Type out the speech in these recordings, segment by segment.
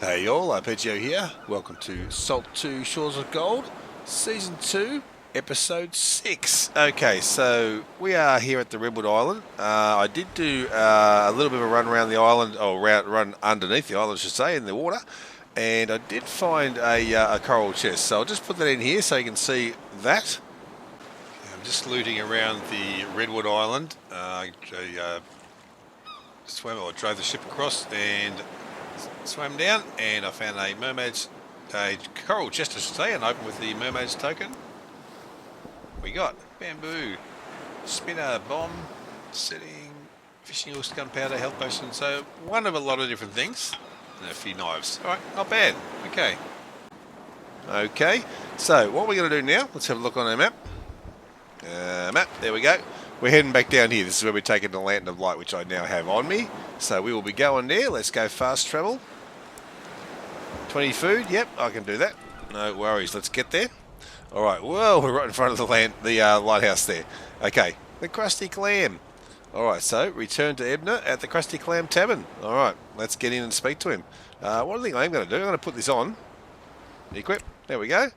Hey y'all, Arpeggio here. Welcome to Salt 2 Shores of Gold, Season 2, Episode 6. Okay, so we are here at the Redwood Island. I did do a little bit of a run around the island, or run underneath the island, I should say, in the water. And I did find a coral chest, so I'll just put that in here so you can see that. I'm just looting around the Redwood Island. Drove the ship across and swam down, and I found a coral chest, I should say, and opened with the mermaid's token. We got bamboo, spinner, bomb, setting, fishing hooks, gunpowder, health potion. So one of a lot of different things, and a few knives. All right, not bad. Okay. So what we're going to do now? Let's have a look on our map. There we go. We're heading back down here. This is where we're taking the Lantern of Light, which I now have on me. So we will be going there. Let's go fast travel. 20 food. Yep, I can do that. No worries. Let's get there. All right. Whoa, we're right in front of the lighthouse there. Okay. The Krusty Clam. All right. So return to Ebnor at the Krusty Clam Tavern. All right. Let's get in and speak to him. One thing I'm going to do, I'm going to put this on. Equip. There we go.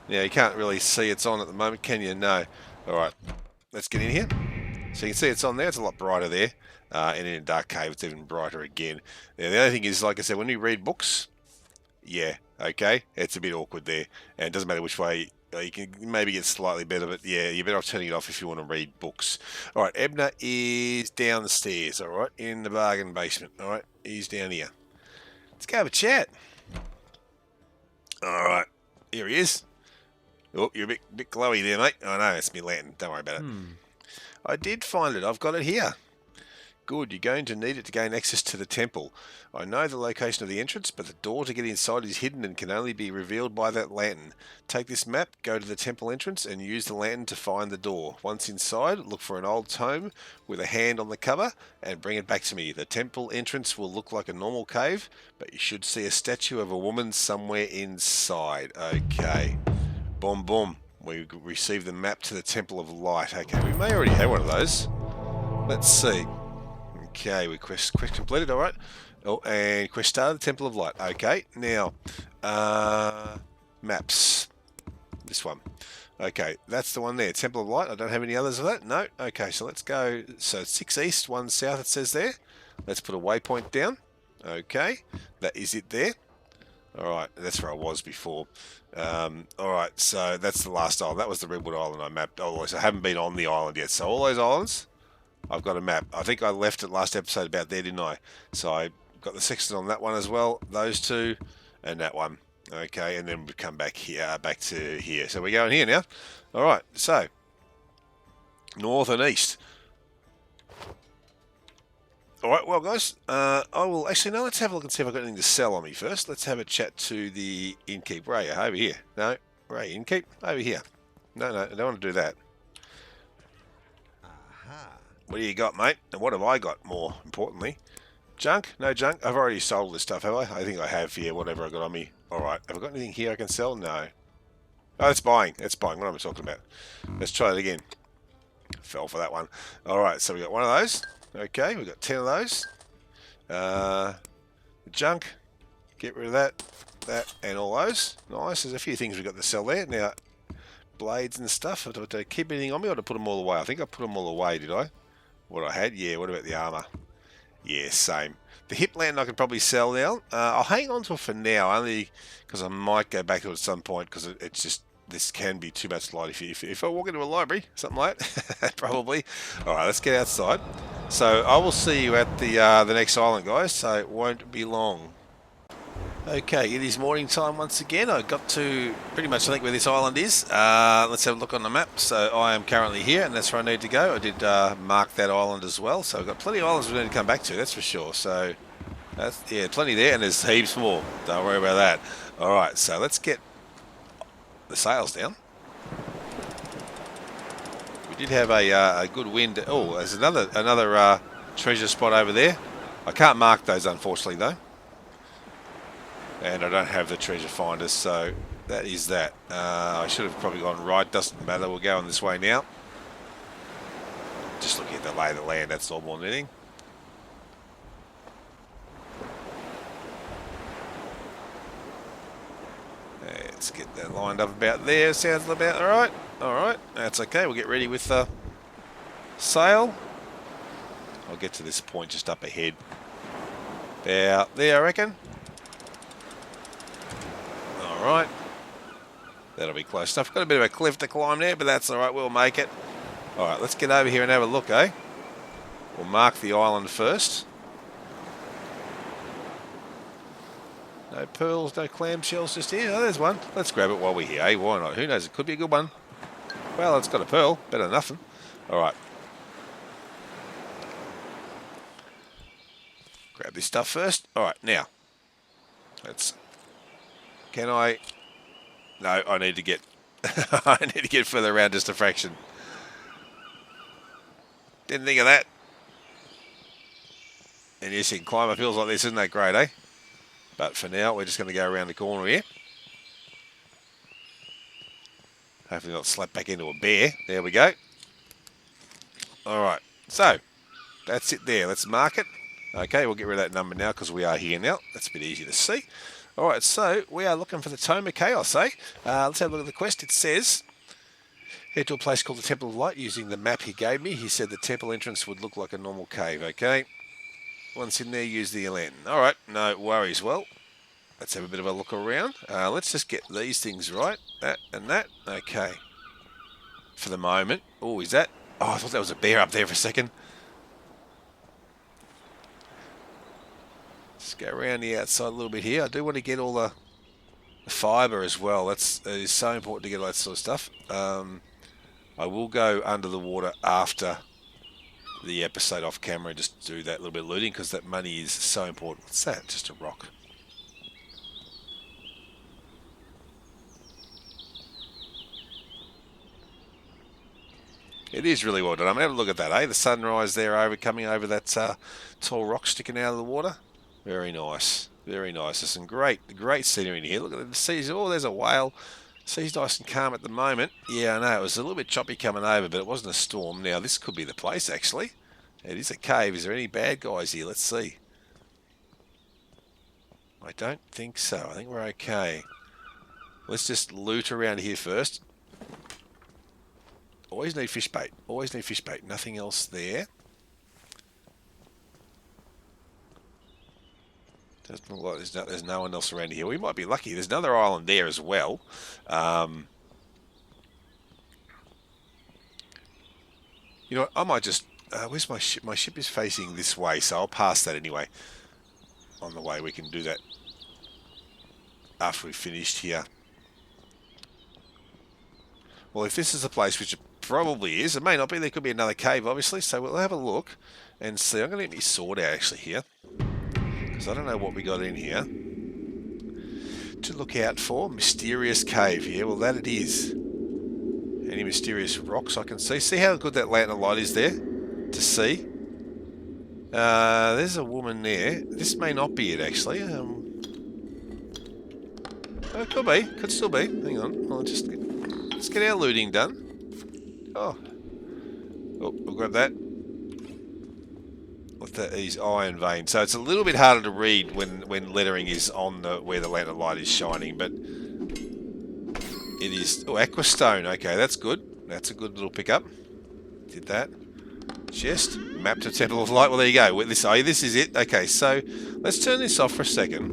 Yeah, you can't really see it's on at the moment, can you? No. All right. Let's get in here. So you can see it's on there. It's a lot brighter there. And in a dark cave, it's even brighter again. Now, the other thing is, like I said, when you read books, yeah, okay, it's a bit awkward there. And it doesn't matter which way. You can maybe get slightly better, but yeah, you're better off turning it off if you want to read books. All right, Ebnor is down the stairs, all right, in the bargain basement. All right, he's down here. Let's go have a chat. All right, here he is. Oh, you're a bit glowy there, mate. Oh, no, it's me lantern. Don't worry about it. I did find it. I've got it here. Good. You're going to need it to gain access to the temple. I know the location of the entrance, but the door to get inside is hidden and can only be revealed by that lantern. Take this map, go to the temple entrance, and use the lantern to find the door. Once inside, look for an old tome with a hand on the cover and bring it back to me. The temple entrance will look like a normal cave, but you should see a statue of a woman somewhere inside. Okay. Boom, boom. We received the map to the Temple of Light. Okay, we may already have one of those. Let's see. Okay, we quest completed, alright. Oh, and quest started, the Temple of Light. Okay, now, maps. This one. Okay, that's the one there, Temple of Light. I don't have any others of that. No. Okay, so let's go. So 6 east, 1 south, it says there. Let's put a waypoint down. Okay, that is it there. Alright, that's where I was before. Alright, so that's the last island. That was the Redwood Island I mapped. Oh, so I haven't been on the island yet. So all those islands, I've got a map. I think I left it last episode about there, didn't I? So I got the sextant on that one as well. Those two, and that one. Okay, and then we come back here, back to here. So we're going here now. Alright, so north and east. Alright, well guys, I will actually, no, let's have a look and see if I've got anything to sell on me first. Let's have a chat to the innkeep. Ray, over here. No, Ray, innkeep, over here. No, I don't want to do that. What do you got, mate? And what have I got, more importantly? Junk? No junk? I've already sold all this stuff, have I? I think I have here, whatever I got on me. Alright, have I got anything here I can sell? No. Oh, it's buying. It's buying. What am I talking about? Let's try it again. Fell for that one. Alright, so we got one of those. Okay, we've got 10 of those. Junk, get rid of that, and all those. Nice, there's a few things we've got to sell there. Now, blades and stuff, do I keep anything on me or do I put them all away? I think I put them all away, did I? What I had? Yeah, what about the armour? Yeah, same. The hip lantern I can probably sell now. I'll hang on to it for now, only because I might go back to it at some point, because it's just, this can be too much light if I walk into a library, something like that, probably. Alright, let's get outside. So I will see you at the next island, guys, so it won't be long. Okay, it is morning time once again. I got to pretty much, I think, where this island is. Let's have a look on the map. So I am currently here, and that's where I need to go. I did mark that island as well, so I've got plenty of islands we need to come back to, that's for sure. So, that's, yeah, plenty there, and there's heaps more. Don't worry about that. Alright, so let's get the sails down. We did have a good wind. Oh, there's another treasure spot over there. I can't mark those, unfortunately, though. And I don't have the treasure finders, so that is that. I should have probably gone right. Doesn't matter. We're going this way now. Just looking at the lay of the land. That's all more than anything. Let's get that lined up about there. Sounds about alright. Alright, that's okay. We'll get ready with the sail. I'll get to this point just up ahead. About there, I reckon. Alright. That'll be close enough. Got a bit of a cliff to climb there, but that's alright. We'll make it. Alright, let's get over here and have a look, eh? We'll mark the island first. No pearls, no clamshells just here. Oh, there's one. Let's grab it while we're here, eh? Why not? Who knows? It could be a good one. Well, it's got a pearl. Better than nothing. Alright. Grab this stuff first. Alright, now. Let's... Can I... No, I need to get... I need to get further around just a fraction. Didn't think of that. And yes, you can climb up hills like this. Isn't that great, eh? But for now, we're just going to go around the corner here. Hopefully not slap back into a bear. There we go. Alright, so that's it there. Let's mark it. Okay, we'll get rid of that number now because we are here now. That's a bit easier to see. Alright, so we are looking for the Tome of Chaos, eh? Let's have a look at the quest. It says, head to a place called the Temple of Light using the map he gave me. He said the temple entrance would look like a normal cave, okay? Once in there, use the lantern. Alright, no worries. Well, let's have a bit of a look around. Let's just get these things right. That and that. Okay. For the moment. Oh, is that... Oh, I thought that was a bear up there for a second. Let's go around the outside a little bit here. I do want to get all the fibre as well. That is so important to get all that sort of stuff. I will go under the water after the episode off camera and just do that little bit of looting because that money is so important. What's that? Just a rock. It is really well done. I'm going to have a look at that, eh? The sunrise there coming over that tall rock sticking out of the water. Very nice. Very nice. There's some great scenery in here. Look at the seas. Oh, there's a whale. Sea's nice and calm at the moment. Yeah, I know. It was a little bit choppy coming over, but it wasn't a storm. Now, this could be the place, actually. It is a cave. Is there any bad guys here? Let's see. I don't think so. I think we're okay. Let's just loot around here first. Always need fish bait. Always need fish bait. Nothing else there. Doesn't look like there's no one else around here. We might be lucky. There's another island there as well. You know what? I might just... where's my ship? My ship is facing this way, so I'll pass that anyway. On the way, we can do that after we've finished here. Well, if this is the place, which it probably is, it may not be. There could be another cave, obviously. So we'll have a look and see. I'm going to get my sword out actually here, because I don't know what we got in here to look out for. Mysterious cave here. Well, that it is. Any mysterious rocks I can see. See how good that lantern light is there to see. There's a woman there. This may not be it actually. It could be. Could still be. Hang on. Let's get our looting done. Oh, we'll grab that. With these iron veins. So it's a little bit harder to read when lettering is on where the lantern light is shining, but it is... Oh, Aquastone. Okay, that's good. That's a good little pickup. Did that. Chest. Map to Temple of Light. Well, there you go. This is it. Okay, so let's turn this off for a second.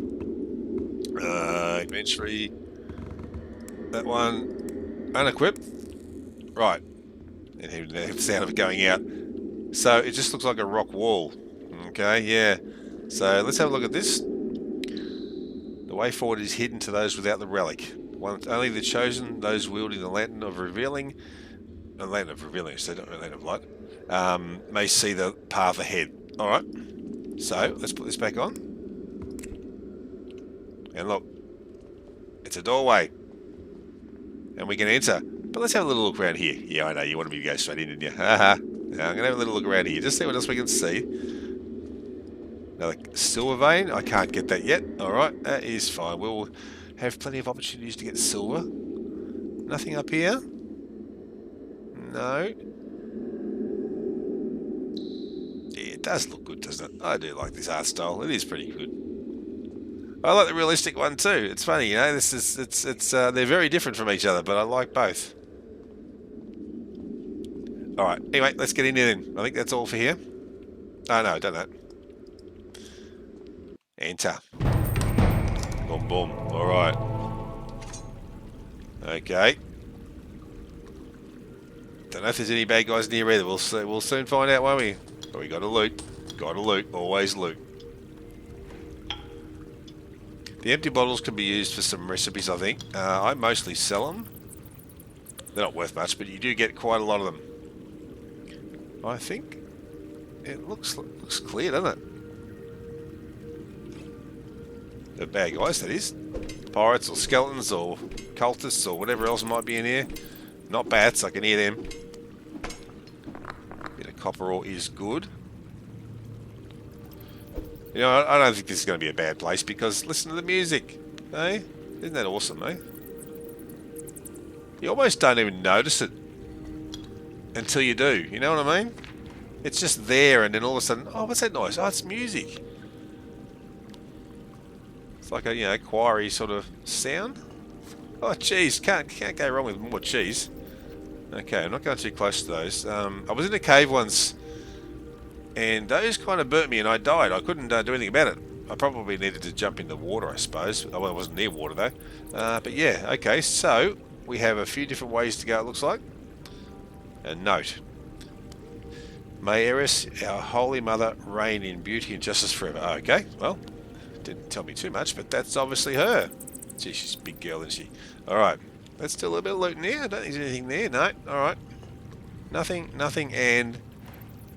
Inventory. That one. Unequip. Right. And hear the sound of it going out. So it just looks like a rock wall. Okay, yeah. So let's have a look at this. The way forward is hidden to those without the relic. Only the chosen, those wielding the lantern of revealing, so not lantern of light, may see the path ahead. All right. So let's put this back on. And look, it's a doorway, and we can enter. But let's have a little look around here. Yeah, I know you wanted me to go straight in, didn't you? Haha. Now I'm gonna have a little look around here, just see what else we can see. Another silver vein. I can't get that yet. All right, that is fine. We'll have plenty of opportunities to get silver. Nothing up here. No. Yeah, it does look good, doesn't it? I do like this art style. It is pretty good. I like the realistic one too. It's funny, you know. This is it's they're very different from each other, but I like both. All right. Anyway, let's get in there then. I think that's all for here. Oh no, don't know. Enter. Boom, boom. All right. Okay. Don't know if there's any bad guys near either. We'll soon find out, won't we? But we got to loot. Got to loot. Always loot. The empty bottles can be used for some recipes, I think. I mostly sell them. They're not worth much, but you do get quite a lot of them. I think it looks clear, doesn't it? The bad guys, that is. Pirates or skeletons or cultists or whatever else might be in here. Not bats, I can hear them. Bit of copper ore is good. You know, I don't think this is going to be a bad place because listen to the music, eh? Isn't that awesome, eh? You almost don't even notice it until you do, you know what I mean? It's just there and then all of a sudden, oh, what's that noise? Oh, it's music. It's like a, you know, choiry sort of sound. Oh, cheese. Can't go wrong with more cheese. Okay, I'm not going too close to those. I was in a cave once, and those kind of burnt me, and I died. I couldn't do anything about it. I probably needed to jump in the water, I suppose. Well, I wasn't near water, though. But yeah, okay, so we have a few different ways to go, it looks like. A note. May Eris, our Holy Mother, reign in beauty and justice forever. Oh, okay, well, didn't tell me too much, but that's obviously her. Gee, she's a big girl, isn't she? Alright, let's do a little bit of looting here. I don't think there's anything there. No, alright. Nothing, and...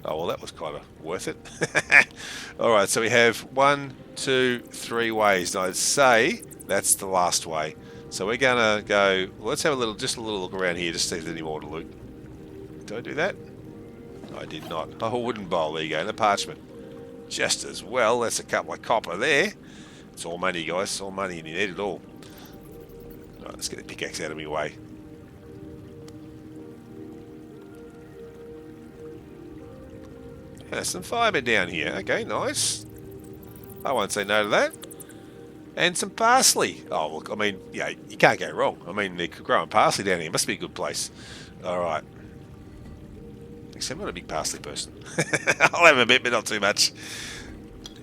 oh, well, that was kind of worth it. Alright, so we have 1, 2, 3 ways. And I'd say that's the last way. So we're going to go... well, let's have just a little look around here, just see if there's any more to loot. Did I do that? I did not. Oh, a wooden bowl. There you go. And a parchment. Just as well. That's a couple of copper there. It's all money, guys. It's all money, and you need it all. Alright, let's get the pickaxe out of my way. There's some fibre down here. Okay, nice. I won't say no to that. And some parsley. Oh, look, I mean, yeah, you can't go wrong. I mean, they're growing parsley down here. It must be a good place. Alright. Except I'm not a big parsley person. I'll have a bit, but not too much.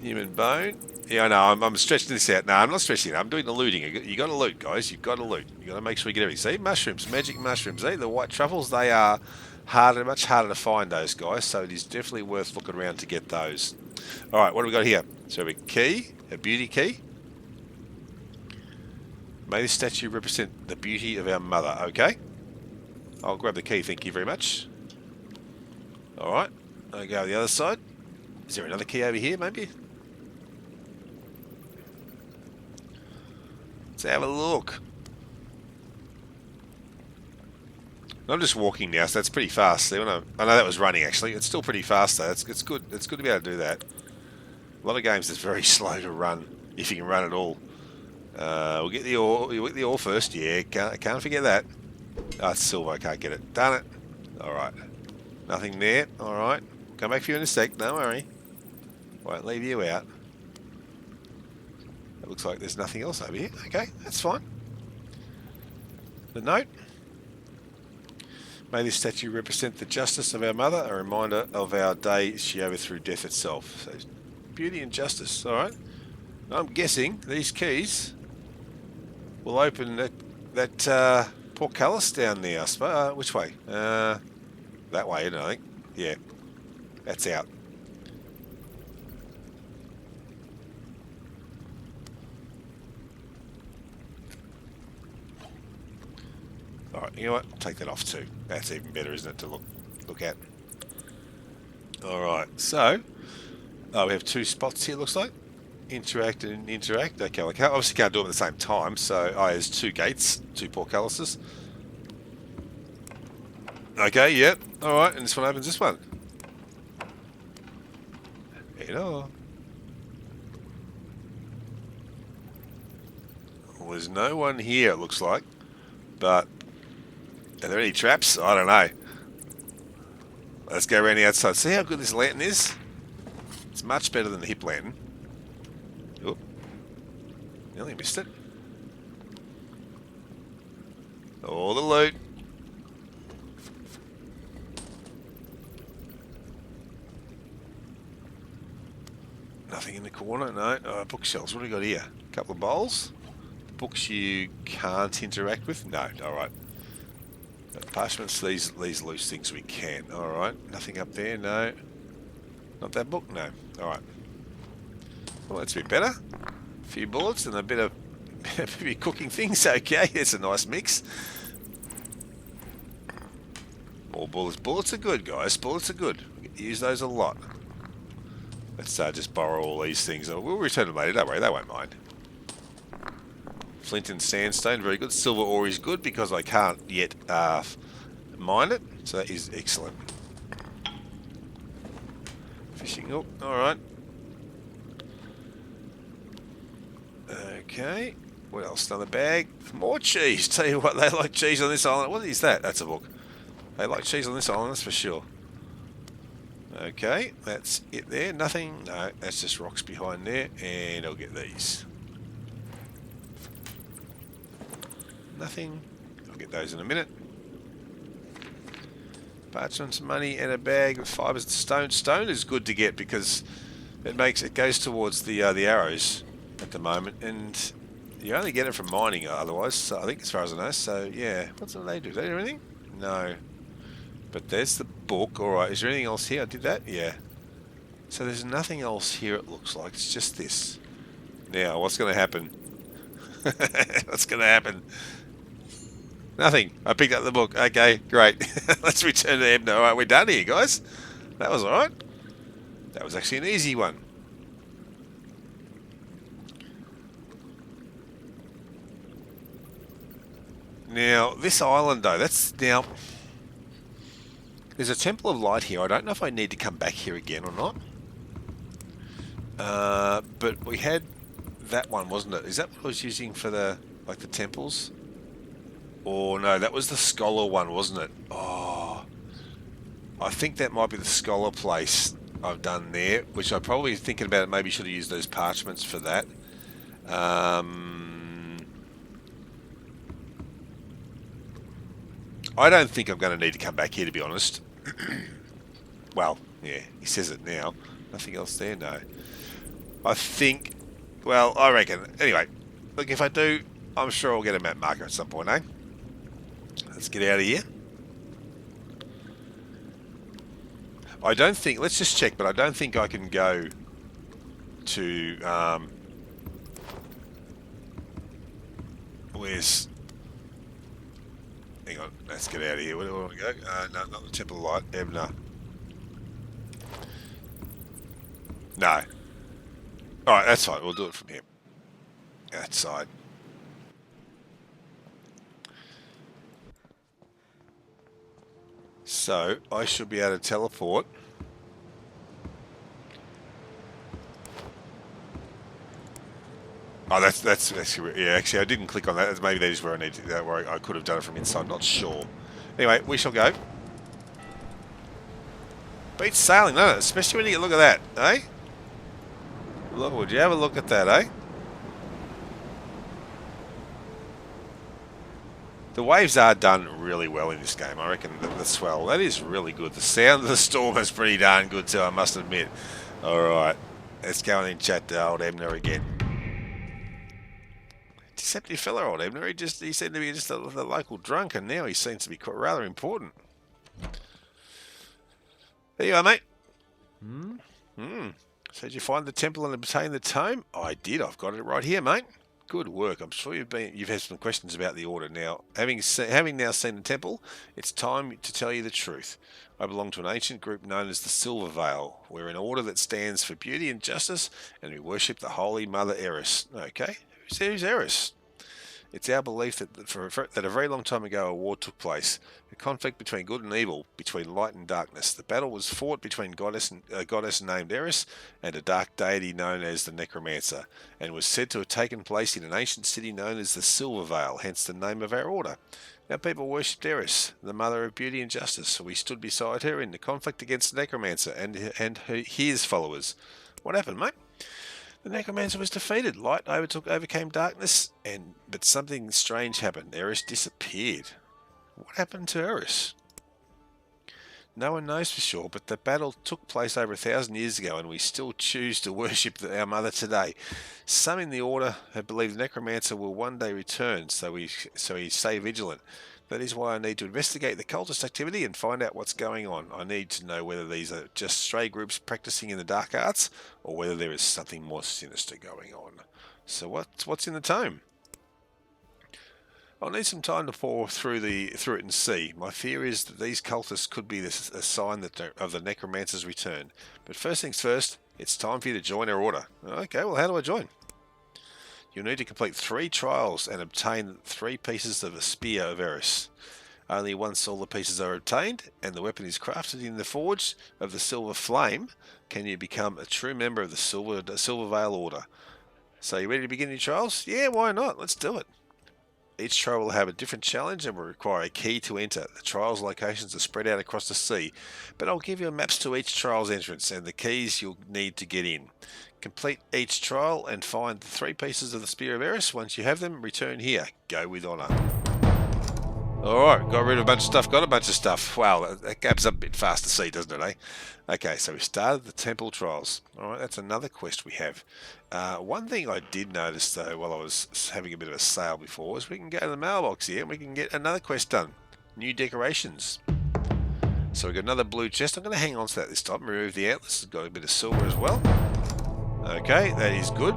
Human bone. Yeah, I know. I'm stretching this out. No, I'm not stretching it. I'm doing the looting. You got to loot, guys. You've got to loot. You got to make sure you get everything. See, mushrooms, magic mushrooms. See, the white truffles. They are much harder to find, those guys. So it is definitely worth looking around to get those. All right, what do we got here? So we have a key, a beauty key. May this statue represent the beauty of our mother. Okay. I'll grab the key. Thank you very much. All right. I'll go to the other side. Is there another key over here, maybe? Let's have a look. I'm just walking now, so that's pretty fast. See, I know that was running, actually. It's still pretty fast, though. It's good. It's good to be able to do that. A lot of games it's very slow to run, if you can run at all. We'll get the ore. We'll get the ore first. Yeah, can't forget that. Oh, it's silver. I can't get it. Darn it. All right. Nothing there. All right. Come back for you in a sec. Don't worry. Won't leave you out. It looks like there's nothing else over here. Okay, that's fine. The note. May this statue represent the justice of our mother, a reminder of our day she overthrew death itself. So, beauty and justice. All right. I'm guessing these keys will open that portcullis down there. I suppose. Which way? That way, isn't it, I think. Yeah, that's out. Alright, you know what? Take that off too. That's even better, isn't it, to look at. Alright, so we have 2 spots here, looks like. Interact and interact. Okay, well, obviously can't do them at the same time, so there's 2 gates, 2 portcullises. Okay, yep. Alright, and this one opens this one. You know. Well, there's no one here, it looks like. But are there any traps? I don't know. Let's go around the outside. See how good this lantern is? It's much better than the hip lantern. Oop. Nearly missed it. All the loot. Nothing in the corner, no. Bookshelves, what do we got here? A couple of bowls. Books you can't interact with? No, alright. Parchments, these loose things we can. Alright, nothing up there, no. Not that book, no. Alright. Well, that's a bit better. A few bullets and a bit of cooking things, okay. It's a nice mix. More bullets. Bullets are good, guys. Bullets are good. Use those a lot. Let's just borrow all these things. We'll return them later, don't worry, they won't mind. Flint and sandstone, very good. Silver ore is good because I can't yet mine it, so that is excellent. Fishing hook, alright. Okay, what else? Another bag. More cheese. Tell you what, they like cheese on this island. What is that? That's a book. They like cheese on this island, that's for sure. Okay, that's it there. Nothing. No, that's just rocks behind there. And I'll get these. Nothing. I'll get those in a minute. Parchments, money, and a bag of fibres and stone. Stone is good to get because it goes towards the arrows at the moment, and you only get it from mining otherwise. So I think, as far as I know. So yeah, what's what they do? Do they do anything? No. But there's the book. Alright, is there anything else here? I did that? Yeah. So there's nothing else here, it looks like. It's just this. Now, what's going to happen? What's going to happen? Nothing. I picked up the book. Okay, great. Let's return to Ebnor. Alright, we're done here, guys. That was alright. That was actually an easy one. Now, this island, though, that's now... There's a Temple of Light here. I don't know if I need to come back here again or not. But we had that one, wasn't it? Is that what I was using for the temples? Or no, that was the Scholar one, wasn't it? Oh, I think that might be the Scholar place I've done there, which I'm probably thinking about it. Maybe should have used those parchments for that. I don't think I'm going to need to come back here, to be honest. Well, yeah, he says it now. Nothing else there? No. I think... Well, I reckon... Anyway, look, if I do, I'm sure I'll get a map marker at some point, eh? Let's get out of here. I don't think... Let's just check, but I don't think I can go to... Where's... Hang on, let's get out of here. Where do I want to go? No, not the Temple of Light. Ebnor. No. Alright, that's fine. We'll do it from here. That side. So, I should be able to teleport. Oh, that's yeah. Actually, I didn't click on that. Maybe that is where I need to. Where I could have done it from inside. Not sure. Anyway, we shall go. Beats sailing, doesn't it? Especially when you get a look at that, eh? Look, would you have a look at that, eh? The waves are done really well in this game. I reckon the swell. That is really good. The sound of the storm is pretty darn good too, I must admit. Alright, let's go and chat to old Ebnor again. Deceptive fellow, old Ebnor. He seemed to be just a local drunk, and now he seems to be quite rather important. There you are, mate. So did you find the temple and obtain the tome? I did. I've got it right here, mate. Good work. I'm sure you've had some questions about the order. Now, having now seen the temple, it's time to tell you the truth. I belong to an ancient group known as the Silver Veil. We're an order that stands for beauty and justice, and we worship the Holy Mother Eris. Okay, who's Eris? It's our belief that that a very long time ago a war took place, a conflict between good and evil, between light and darkness. The battle was fought between a goddess named Eris and a dark deity known as the Necromancer, and was said to have taken place in an ancient city known as the Silver Veil, hence the name of our order. Our people worshipped Eris, the mother of beauty and justice, so we stood beside her in the conflict against the Necromancer and his followers. What happened, mate? The necromancer was defeated. Light overcame darkness, but something strange happened. Eris disappeared. What happened to Eris? No one knows for sure, but the battle took place over 1,000 years ago, and we still choose to worship our mother today. Some in the Order have believed the necromancer will one day return, so we stay vigilant. That is why I need to investigate the cultist activity and find out what's going on. I need to know whether these are just stray groups practicing in the dark arts, or whether there is something more sinister going on. So what's in the tome? I'll need some time to pore through it and see. My fear is that these cultists could be a sign of the necromancer's return. But first things first, it's time for you to join our order. Okay, well, how do I join? You'll need to complete 3 trials and obtain 3 pieces of a spear of Eris. Only once all the pieces are obtained and the weapon is crafted in the forge of the Silver Flame can you become a true member of the Silver Veil Order. So you ready to begin your trials? Yeah, why not? Let's do it. Each trial will have a different challenge and will require a key to enter. The trials locations are spread out across the sea, but I'll give you maps to each trial's entrance and the keys you'll need to get in. Complete each trial and find the 3 pieces of the Spear of Eris. Once you have them, return here. Go with honour. Alright, got rid of a bunch of stuff, got a bunch of stuff. Wow, that gaps up a bit fast to see, doesn't it, eh? Okay, so we started the temple trials. Alright, that's another quest we have. One thing I did notice, though, while I was having a bit of a sale before, is we can go to the mailbox here and we can get another quest done. New decorations. So we've got another blue chest. I'm going to hang on to that this time. Remove the antlers. It's got a bit of silver as well. Okay, that is good.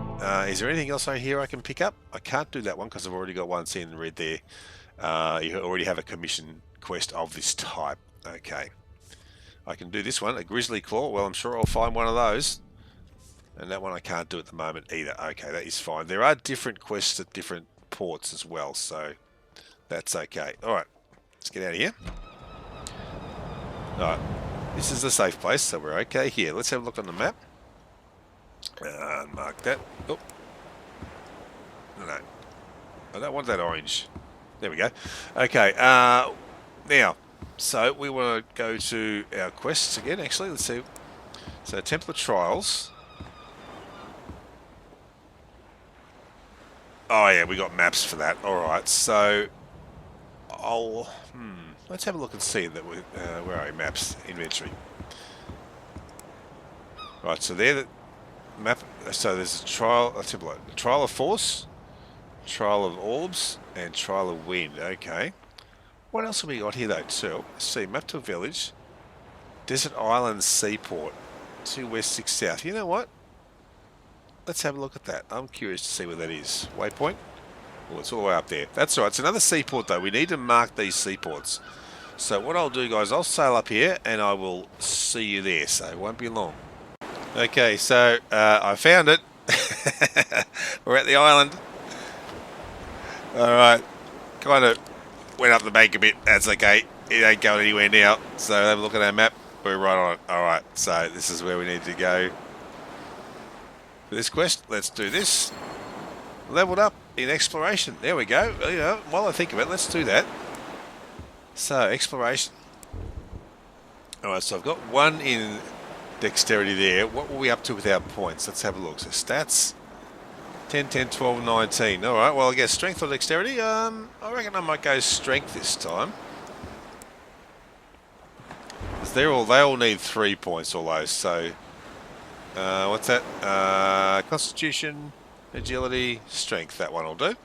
Is there anything else here I can pick up? I can't do that one because I've already got one seen in red there. You already have a commission quest of this type. Okay. I can do this one, a grizzly claw. Well, I'm sure I'll find one of those. And that one I can't do at the moment either. Okay, that is fine. There are different quests at different ports as well, so that's okay. Alright, let's get out of here. Alright, this is the safe place, so we're okay here. Let's have a look on the map. Mark that. Oh. No. I don't want that orange. There we go. Okay, now, so we want to go to our quests again, actually. Let's see. So, Templar Trials. Oh, yeah, we got maps for that. Alright, so let's have a look and see that where are our maps? Inventory. Right, so there the map. So there's a trial, a trial of force, trial of orbs, and trial of wind. Okay. What else have we got here though too? Let's see, map to a village, desert island seaport, 2 west 6 south. You know what? Let's have a look at that. I'm curious to see where that is. Waypoint? Oh, it's all the way up there. That's right. It's another seaport though. We need to mark these seaports. So what I'll do, guys, I'll sail up here and I will see you there. So it won't be long. Okay, so I found it. We're at the island. Alright. Kind of went up the bank a bit. That's okay. It ain't going anywhere now. So have a look at our map. We're right on it. Alright, so this is where we need to go. For this quest, let's do this. Leveled up in exploration. There we go. You know, while I think of it, let's do that. So, exploration. Alright, so I've got 1 in dexterity there. What were we up to with our points? Let's have a look. So, stats. 10, 10, 12, 19. Alright, well, I guess strength or dexterity. I reckon I might go strength this time. They all need 3 points, all those, so... what's that? Constitution, agility, strength. That one will do.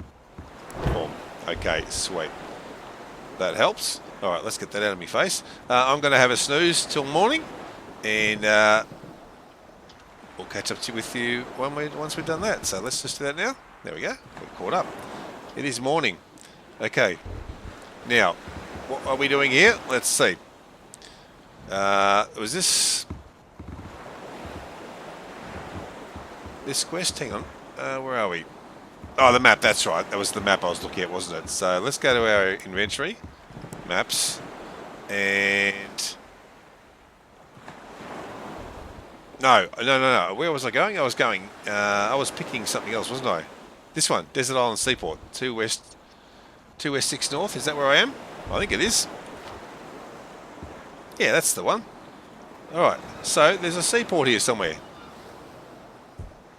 Boom. Okay, sweet. That helps. Alright, let's get that out of my face. I'm going to have a snooze till morning. And we'll catch up with you once we've done that. So let's just do that now. There we go. We're caught up. It is morning. Okay. Now, what are we doing here? Let's see. Was this quest? Hang on. Where are we? Oh, the map. That's right. That was the map I was looking at, wasn't it? So let's go to our inventory. Maps. And... No. Where was I going? I was picking something else, wasn't I? This one. Desert Island Seaport. 2 west 6 north. Is that where I am? I think it is. Yeah, that's the one. Alright. So, there's a seaport here somewhere.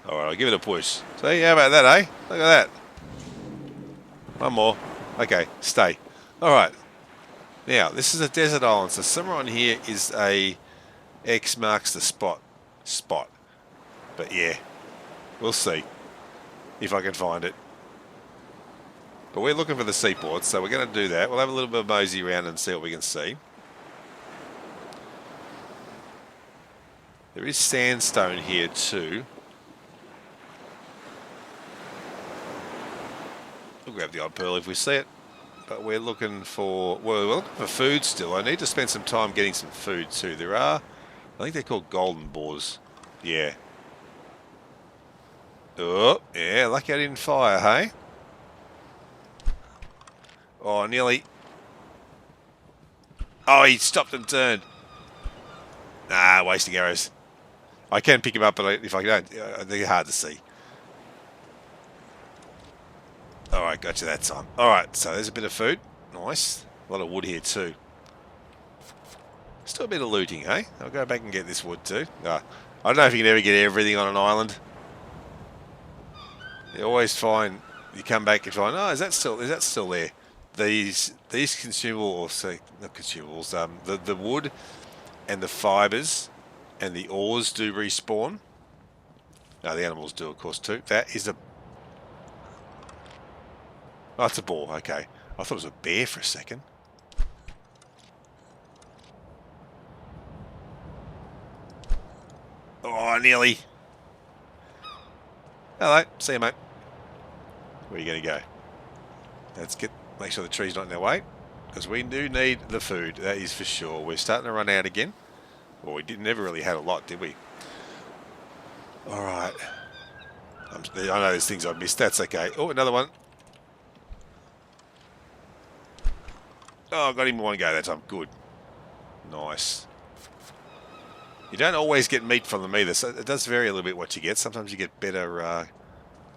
Alright, I'll give it a push. See, how about that, eh? Look at that. One more. Okay, stay. Alright. Now, this is a desert island, so somewhere on here is a X marks the spot. But yeah, we'll see if I can find it. But we're looking for the seaport, so we're going to do that. We'll have a little bit of mosey around and see what we can see. There is sandstone here too. We'll grab the odd pearl if we see it. But we're looking for, well, we're looking for food still. I need to spend some time getting some food too. There are, I think they're called golden boars. Yeah. Oh, yeah, lucky I didn't fire, hey? Oh, nearly. Oh, he stopped and turned. Nah, wasting arrows. I can pick him up, but if I don't, they're hard to see. Alright, got you that time. Alright, so there's a bit of food. Nice. A lot of wood here too. Still a bit of looting, hey? I'll go back and get this wood too. I don't know if you can ever get everything on an island. You always find, you come back and find, oh, is that still there? These consumables, or not consumables, the wood and the fibres and the ores do respawn. No, the animals do, of course, too. That is a... Oh, it's a boar, okay. I thought it was a bear for a second. Oh, nearly. Hello, see you, mate. Where are you going to go? Let's make sure the tree's not in our way, because we do need the food, that is for sure. We're starting to run out again. Well, we never really had a lot, did we? Alright. I know there's things I missed, that's okay. Oh, another one. Oh, I got him in one go that time. Good. Nice. You don't always get meat from them either, so it does vary a little bit what you get. Sometimes you get better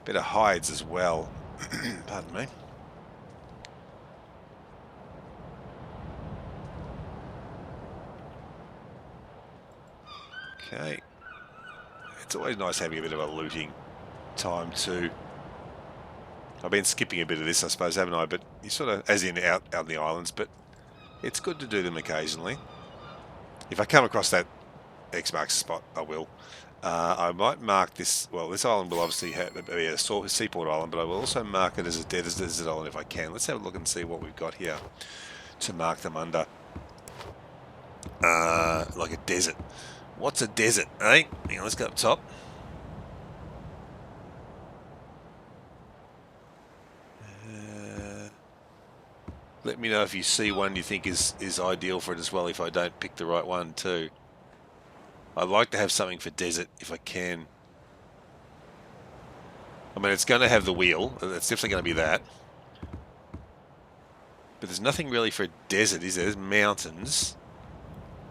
hides as well. Pardon me. Okay. It's always nice having a bit of a looting time too. I've been skipping a bit of this, I suppose, haven't I? But you sort of, as in out in the islands, but it's good to do them occasionally. If I come across that X marks spot, I will. I might mark this, well, this island will obviously be a seaport island, but I will also mark it as a desert island if I can. Let's have a look and see what we've got here to mark them under. Like a desert. What's a desert, eh? Hang on, let's go up top. Let me know if you see one you think is ideal for it as well, if I don't pick the right one too. I'd like to have something for desert if I can. I mean, it's going to have the wheel. It's definitely going to be that. But there's nothing really for a desert, is there? There's mountains.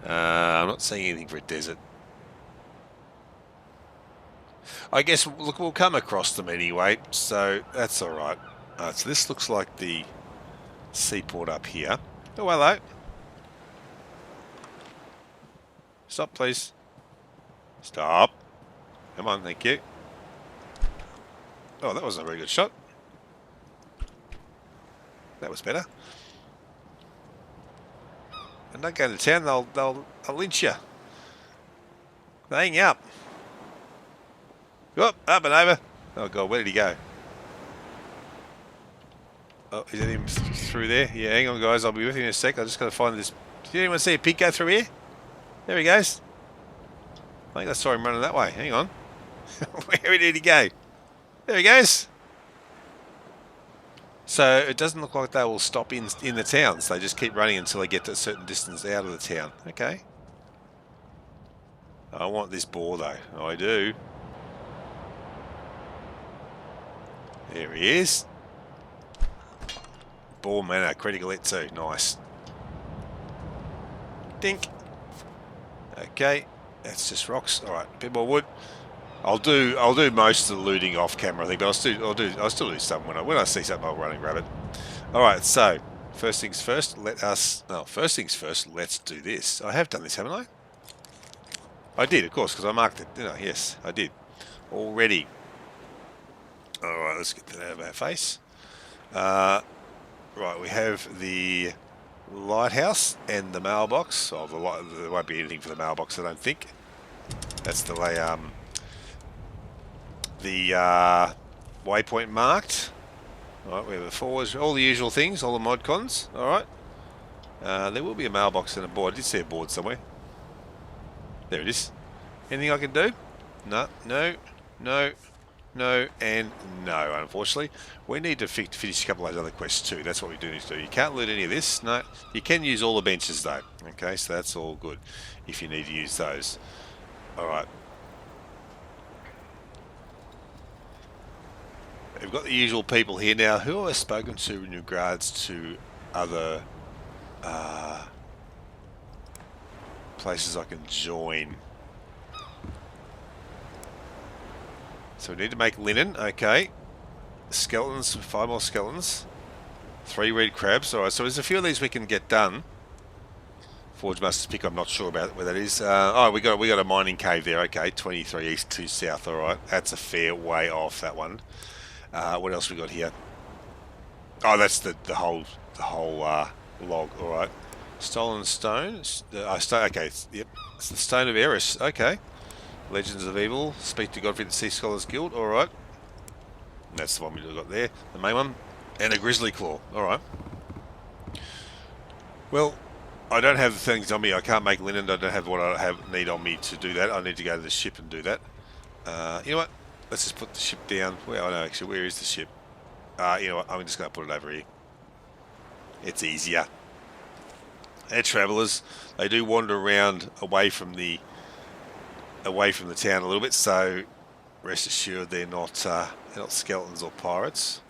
I'm not seeing anything for a desert. I guess, look, we'll come across them anyway, so that's alright. So this looks like the seaport up here. Oh, hello. Stop, please. Stop. Come on, thank you. Oh, that wasn't a very good shot. That was better. And don't go to town, they'll lynch you. Hang up. Up and over. Oh god, where did he go? Oh, is that him through there? Yeah, hang on guys, I'll be with you in a sec. I just got to find this. Did anyone see a pig go through here? There he goes. I think I saw him running that way. Hang on. Where did he go? There he goes. So it doesn't look like they will stop in the towns. They just keep running until they get to a certain distance out of the town. Okay. I want this boar though. Oh, I do. There he is. Boar mana, critical hit too. Nice. Dink. Okay. That's just rocks. Alright, a bit more wood. I'll do most of the looting off camera, I think, but I'll still do some when I see something. I'll run and grab it. All right, so first things first. First things first. Let's do this. I have done this, haven't I? I did, of course, because I marked it. Didn't I? Yes, I did. already. Alright, let's get that out of our face. Right, we have the lighthouse and the mailbox. Oh, there won't be anything for the mailbox, I don't think. That's the way, waypoint marked. Alright, we have the forwards, all the usual things, all the mod cons. Alright. There will be a mailbox and a board. I did see a board somewhere. There it is. Anything I can do? No, no, no, no, and no, unfortunately. We need to finish a couple of those other quests too. That's what we do need to do. You can't loot any of this. No. You can use all the benches though. Okay, so that's all good if you need to use those. Alright. We've got the usual people here now. Who have I spoken to in regards to other places I can join? So we need to make linen. Okay. Skeletons, 5 more skeletons. 3 red crabs. Alright, so there's a few of these we can get done. Forge Master's Pick, I'm not sure about where that is. Oh, we got a mining cave there. Okay, 23 east, 2 south. Alright, that's a fair way off, that one. What else we got here? Oh, that's the whole log. Alright. Stolen stone. Okay, yep. It's the Stone of Eris. Okay. Legends of Evil. Speak to Godfrey the Sea Scholars Guild. Alright. That's the one we got there. The main one. And a Grizzly Claw. Alright. Well, I don't have the things on me. I can't make linen. I don't have what I need on me to do that. I need to go to the ship and do that. You know what? Let's just put the ship down. Well, I know actually. Where is the ship? You know what? I'm just going to put it over here. It's easier. They're travellers. They do wander around away from the town a little bit, so rest assured they're not skeletons or pirates.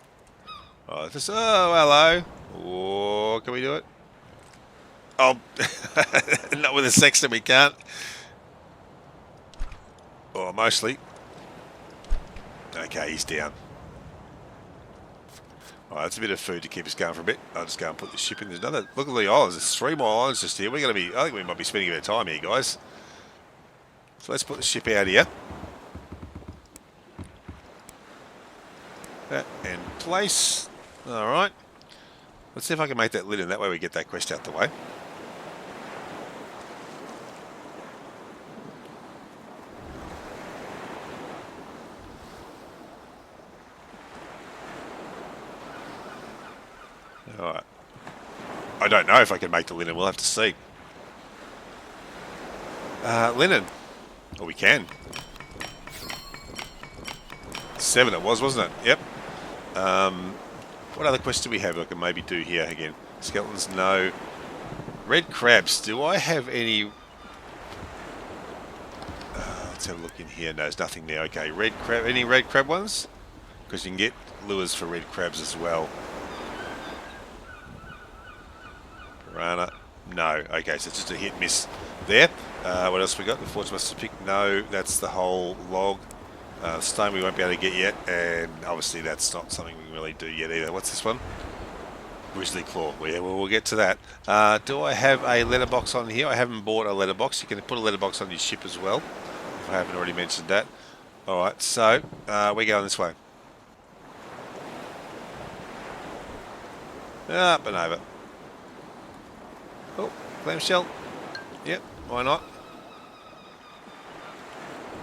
Oh, hello. Oh, can we do it? Oh, not with a sextant, we can't. Oh, mostly. Okay, he's down. Alright, that's a bit of food to keep us going for a bit. I'll just go and put the ship in. There's another. Look at the islands. There's 3 more islands just here. I think we might be spending a bit of time here, guys. So let's put the ship out here. That in place. Alright. Let's see if I can make that linen. That way we get that quest out the way. Alright. I don't know if I can make the linen. We'll have to see. Linen. Oh, we can. 7 it was, wasn't it? Yep. What other quests do we have I can maybe do here again? Skeletons, no. Red crabs. Do I have any... let's have a look in here. No, there's nothing there. Okay, red crab. Any red crab ones? Because you can get lures for red crabs as well. Piranha. No. Okay, so it's just a hit miss there. What else we got? The Forge Master's Pick. No, that's the whole log. Stone we won't be able to get yet, and obviously that's not something we can really do yet either. What's this one? Grizzly Claw. Well, yeah, we'll get to that. Do I have a letterbox on here? I haven't bought a letterbox. You can put a letterbox on your ship as well, if I haven't already mentioned that. Alright, so we're going this way. Up and over. Oh, clamshell. Yep, why not?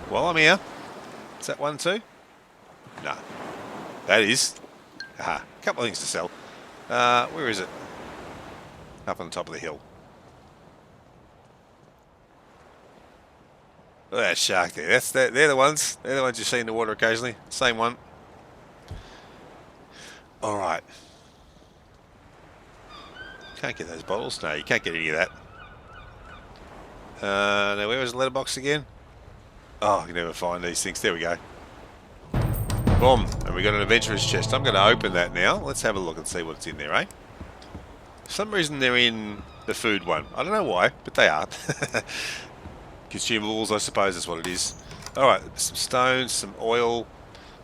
While I'm here. Is that one too? No. That is. Aha, a couple of things to sell. Where is it? Up on the top of the hill. Look at that shark there. They're the ones. They're the ones you see in the water occasionally. Same one. Alright. Can't get those bottles. No, you can't get any of that. Now where was the letterbox again? Oh, you never find these things. There we go. Boom. And we got an adventurer's chest. I'm going to open that now. Let's have a look and see what's in there, eh? For some reason they're in the food one. I don't know why, but they are. Consumables, I suppose that's what it is. Alright, some stones, some oil,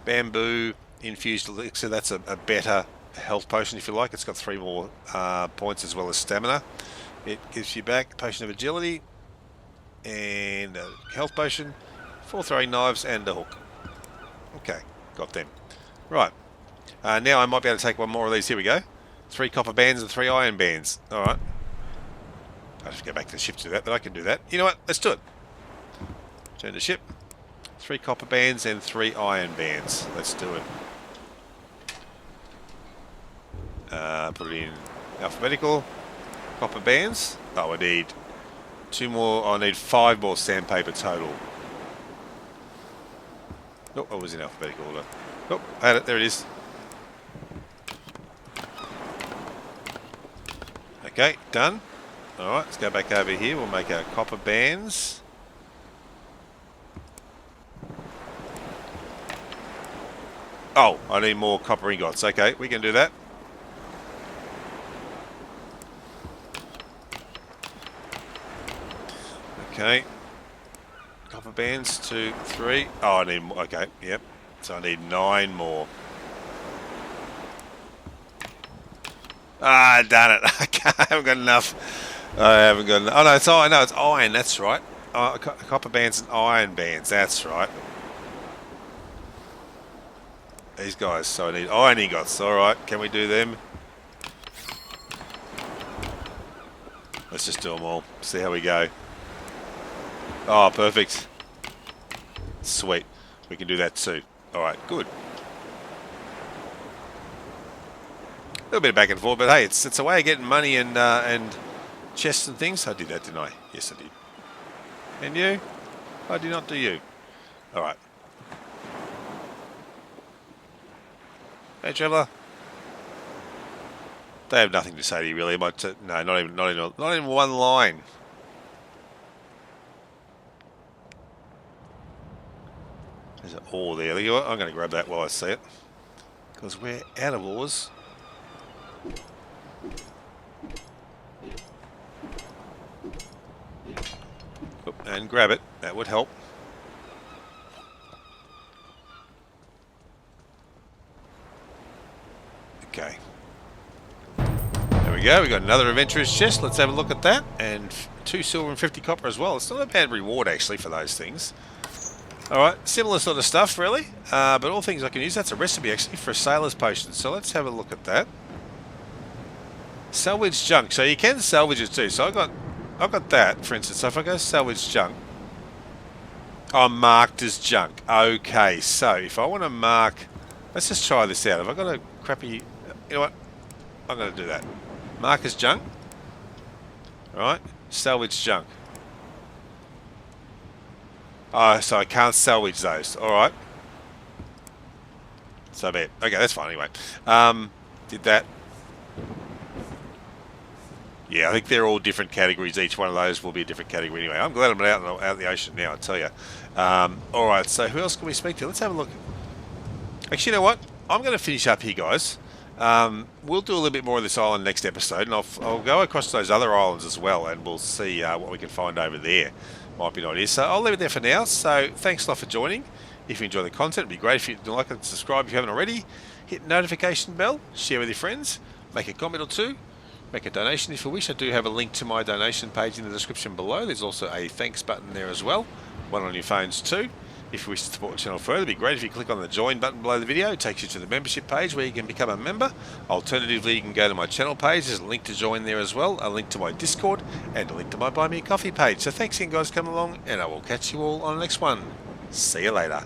bamboo, infused elixir. That's a better health potion, if you like. It's got 3 more points as well as stamina. It gives you back potion of agility and a health potion, 4 throwing knives and a hook. Got them. Right. Now I might be able to take one more of these. Here we go. 3 copper bands and 3 iron bands. Alright. I have to go back to the ship to do that, but I can do that. You know what? Let's do it. Turn the ship. 3 copper bands and 3 iron bands. Let's do it. Put it in alphabetical. Copper bands. Oh, I need 2 more. I need 5 more sandpaper total. Oh, I was in alphabetical order. Oh, I had it. There it is. Okay, done. Alright, let's go back over here. We'll make our copper bands. Oh, I need more copper ingots. Okay, we can do that. Okay. Copper bands, 2, 3. Oh, I need more. Okay, yep. So I need 9 more. Ah, darn it. I haven't got enough. I haven't got enough. Oh, no, it's iron. No, it's iron. That's right. Copper bands and iron bands. That's right. These guys. So I need iron ingots. All right. Can we do them? Let's just do them all. See how we go. Oh, perfect. Sweet. We can do that too. All right. Good. A little bit of back and forth, but hey, it's a way of getting money and chests and things. I did that, didn't I? Yes, I did. And you? I did not do you. All right. Hey, Traveller. They have nothing to say to you, really. No, not even one line. There's an ore there. I'm going to grab that while I see it, because we're out of ores. And grab it. That would help. Okay. There we go. We got another adventurous chest. Let's have a look at that. And 2 silver and 50 copper as well. It's not a bad reward actually for those things. Alright, similar sort of stuff really. But all things I can use. That's a recipe actually for a sailor's potion. So let's have a look at that. Salvage junk. So you can salvage it too. So I've got that, for instance. So if I go salvage junk, I'm marked as junk. Okay, so if I want to mark, let's just try this out. If I've got a crappy, you know what? I'm going to do that. Mark as junk. Alright, salvage junk. Oh, so I can't salvage those. Alright. So bad. Okay, that's fine anyway. Did that. Yeah, I think they're all different categories. Each one of those will be a different category anyway. I'm glad I'm out in the ocean now, I tell you. Alright, so who else can we speak to? Let's have a look. Actually, you know what? I'm going to finish up here, guys. We'll do a little bit more of this island next episode, and I'll go across to those other islands as well, and we'll see what we can find over there. Might be an idea. So I'll leave it there for now. So thanks a lot for joining. If you enjoy the content, it'd be great if you like and subscribe if you haven't already. Hit the notification bell, share with your friends, make a comment or two. Make a donation if you wish. I do have a link to my donation page in the description below. There's also a thanks button there as well. One on your phones too. If you wish to support the channel further, it'd be great if you click on the join button below the video. It takes you to the membership page where you can become a member. Alternatively, you can go to my channel page. There's a link to join there as well. A link to my Discord and a link to my Buy Me a Coffee page. So thanks again guys for coming along, and I will catch you all on the next one. See you later.